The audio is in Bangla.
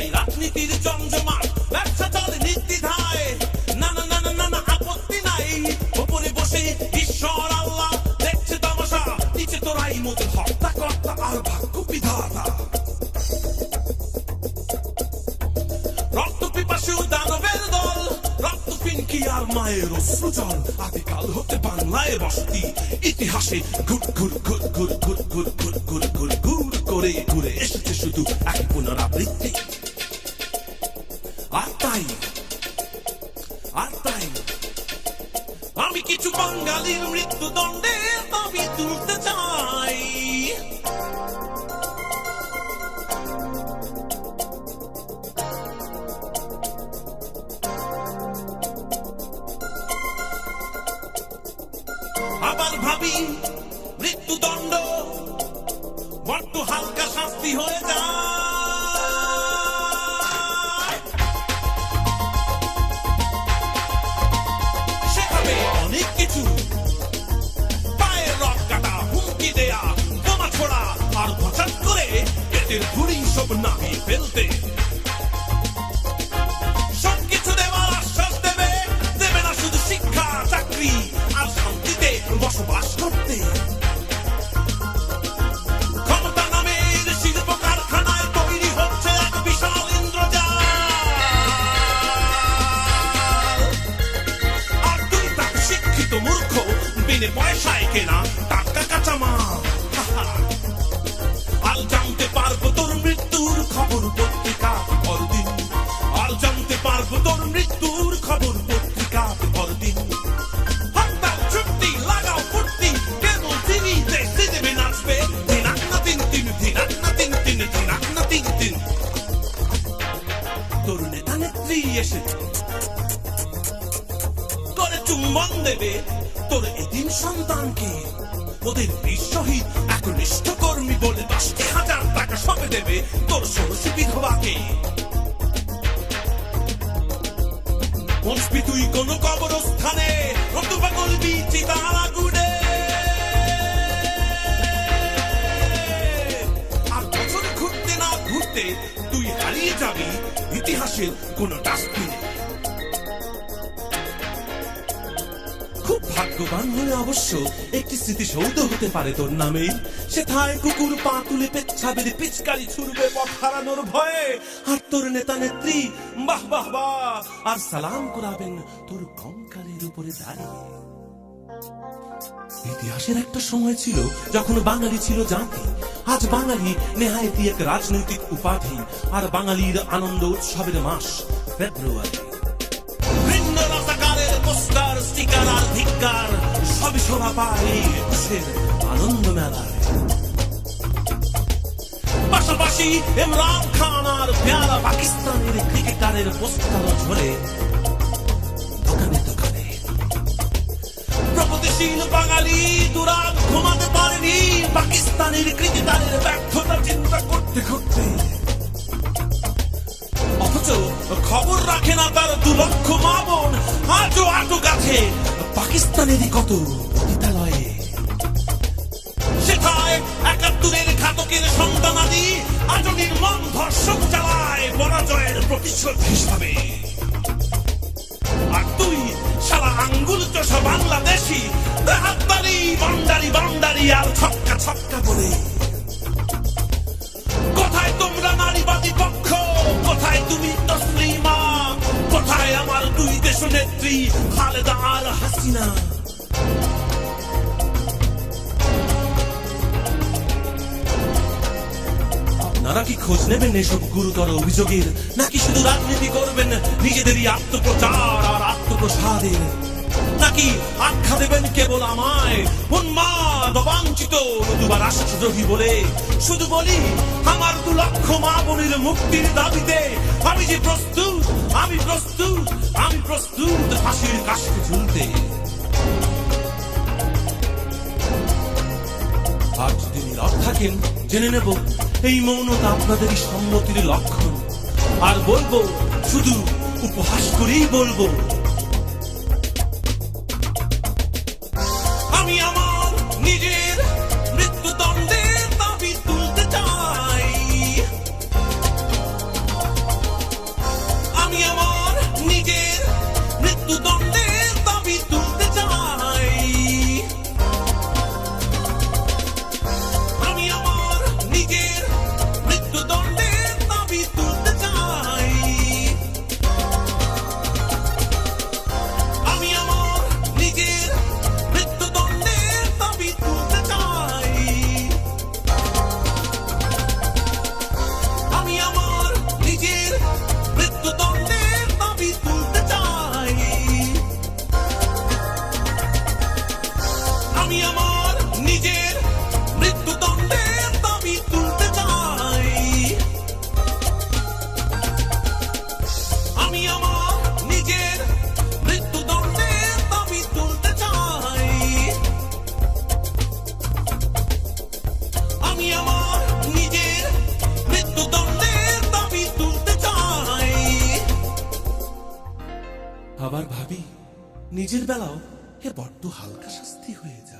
চাই রাজনীতির জমজমাট, ব্যবসা চলে নির্দ্বিধায়, না না না না না না আপত্তি নাই। ওপরে বসে ঈশ্বর আল্লাহ দেখছে তামাশা, নিচে তোরাই মতো হত্যা কর্তা আর ভাগ্য বিধাতা। রক্ত পিপাসু দানবের দল, রক্ত পিনকি আর মায়ের অশ্রুজল, আদিকাল হতে বাংলায় বসতি, ইতিহাসে ঘুর ঘুর ঘুর ঘুর ঘুর ঘুর ঘুর ঘুর ঘুর ঘুর করে ঘুরে এসেছে শুধু এক পুনরাবৃত্তি। আর তাই আমি কিছু বাঙালির মৃত্যুদণ্ডের দাবি তুলতে চাই। আবার ভাবি মৃত্যুদণ্ড বড্ড হালকা শাস্তি হয়ে যায়, সেভাবে অনেক কিছু, পায়ের রক কাটা, হুমকি দেয়া, বোমা ছোড়া আর হঠাৎ করে পেটের ভুঁড়ি সব নামিয়ে ফেলতে। সবকিছু দেওয়ার আশ্বাস দেবে না শুধু শিক্ষা, চাকরি আর শান্তিতে বসবাস করতে। ক্ষমতা নামের শিল্প কারখানায় তৈরি হচ্ছে এক বিশাল ইন্দ্রজাল, আর তুই তাকে শিক্ষিত মূর্খ বিনে পয়সায় কেনা টাটকা কাঁচামাল। আর জানতে পারবো তোর মৃত্যুর খবর পত্রিকা পরদিন, আর জানতে পারবো তোর মৃত্যুর খবর পত্রিকা পরদিন। হরতাল চুক্তি লাগাও ফুর্তি, কেবল টিভিতে সিনেমে নাচবে ধিনাক না তিন তিন, ধিনাক না তিন তিন, ধিনাক না তিন তিন। তোর নেতা নেত্রী এসে তোরে চুম্বন দেবে, তোর এতিম সন্তানকে ওদের বীর শহীদ একনিষ্ঠ কর্মী বলে 10,000 টাকা সবে দেবে তোর ষোড়শী বিধবাকে। বসবি তুই কোন কবরস্থানে, নতুবা গলবি চিতার আগুনে, আর বছর ঘুরতে না ঘুরতে তুই হারিয়ে যাবি ইতিহাসের কোন ডাস্টবিনে। খুব ভাগ্যবান হলে অবশ্য একটি স্মৃতিসৌধ হতে পারে তোর নামে, সেথায় কুকুর পা তুলে পেচ্ছাবের পিচকারি ছুড়বে পথ হারানোর ভয়ে, আর তোর নেতা নেত্রী বাহ বাহ বাহ আর সালাম করাবেন তোর কঙ্কালের উপরে দাঁড়িয়ে। ইতিহাসের একটা সময় ছিল যখন বাঙালি ছিল জাতি, আজ বাঙালি নেহায়েতি এক রাজনৈতিক উপাধি, আর বাঙালির আনন্দ উৎসবের মাস ফেব্রুয়ারি। ভিন্ন রাজাকারের পোস্টার স্টিকার আর ধিক্কার সবই শোভা পায় একুশের আনন্দ মেলায়। পাশাপাশি ইমরান খান আর পেয়ারা পাকিস্তানের ক্রিকেটারের পোস্টারও ঝরে দোকানে দোকানে। প্রগতিশীল বাঙালি দুরাত ঘুমাতে পারেনি পাকিস্তানের ক্রিকেটারের ব্যর্থতা চিন্তা করতে করতে, অথচ খবর রাখে না তার 2 লক্ষ মা বোন আজও আটক আছে পাকিস্তানেরই কত বিদ্যালয়ে। সেথায় 71-এর ঘাতকের সন্তানাদি আজও নির্মম ধর্ষণ চালায় পরাজয়ের প্রতিশোধ হিসাবে। আর তুই সারা আঙ্গুল চষা বাংলাদেশি হাততালি বান্ডারি বান্ডারি আর ছক্কা ছক্কা বলে। কোথায় তোমরা নারীবাদী পক্ষ, কোথায় তুমি তসলিমা, কোথায় আমার 2 দেশ নেত্রী খালেদা আর হাসিনা? আপনারা কি খোঁজ নেবেন এসব গুরুতর অভিযোগের, নাকি শুধু রাজনীতি করবেন নিজেদেরই আত্মপ্রচার আর আত্মপ্রসাদের? নাকি আখ্যা দেবেন কেবল আমায় উন্মাদ অবাঞ্ছিত নতুবা রাষ্ট্রদ্রোহী বলে? শুধু বলি আমার 2 লক্ষ মা বোনের মুক্তির দাবিতে আমি যে প্রস্তুত, আমি প্রস্তুত, আমি প্রস্তুত ফাঁসির কাশকে ঝুলতে। আর যদি নীরব থাকেন জেনে নেব এই মৌনতা আপনাদেরই সম্মতির লক্ষণ, আর বলবো শুধু উপহাস করেই বলবো, আমি আমার নিজের মৃত্যুদণ্ডের দাবি তুলতে চাই। মৃত্যুদণ্ডের দাবি তুলতে চাই। আমি আমার নিজের মৃত্যুদণ্ডের দাবি তুলতে চাই। আমি আমার নিজের মৃত্যুদণ্ডের দাবি তুলতে চাই। আমি আমার নিজের মৃত্যুদণ্ডের দাবি তুলতে চাই। আমি আমার নিজের মৃত্যুদণ্ডের দাবি তুলতে চাই। আমি আমার নিজের মৃত্যুদণ্ডের দাবি তুলতে চাই। আমি আমার নিজের মৃত্যুদণ্ডের দাবি তুলতে চাই। আবার ভাবি নিজের বেলাও বড্ড হালকা শাস্তি হয়ে যায়।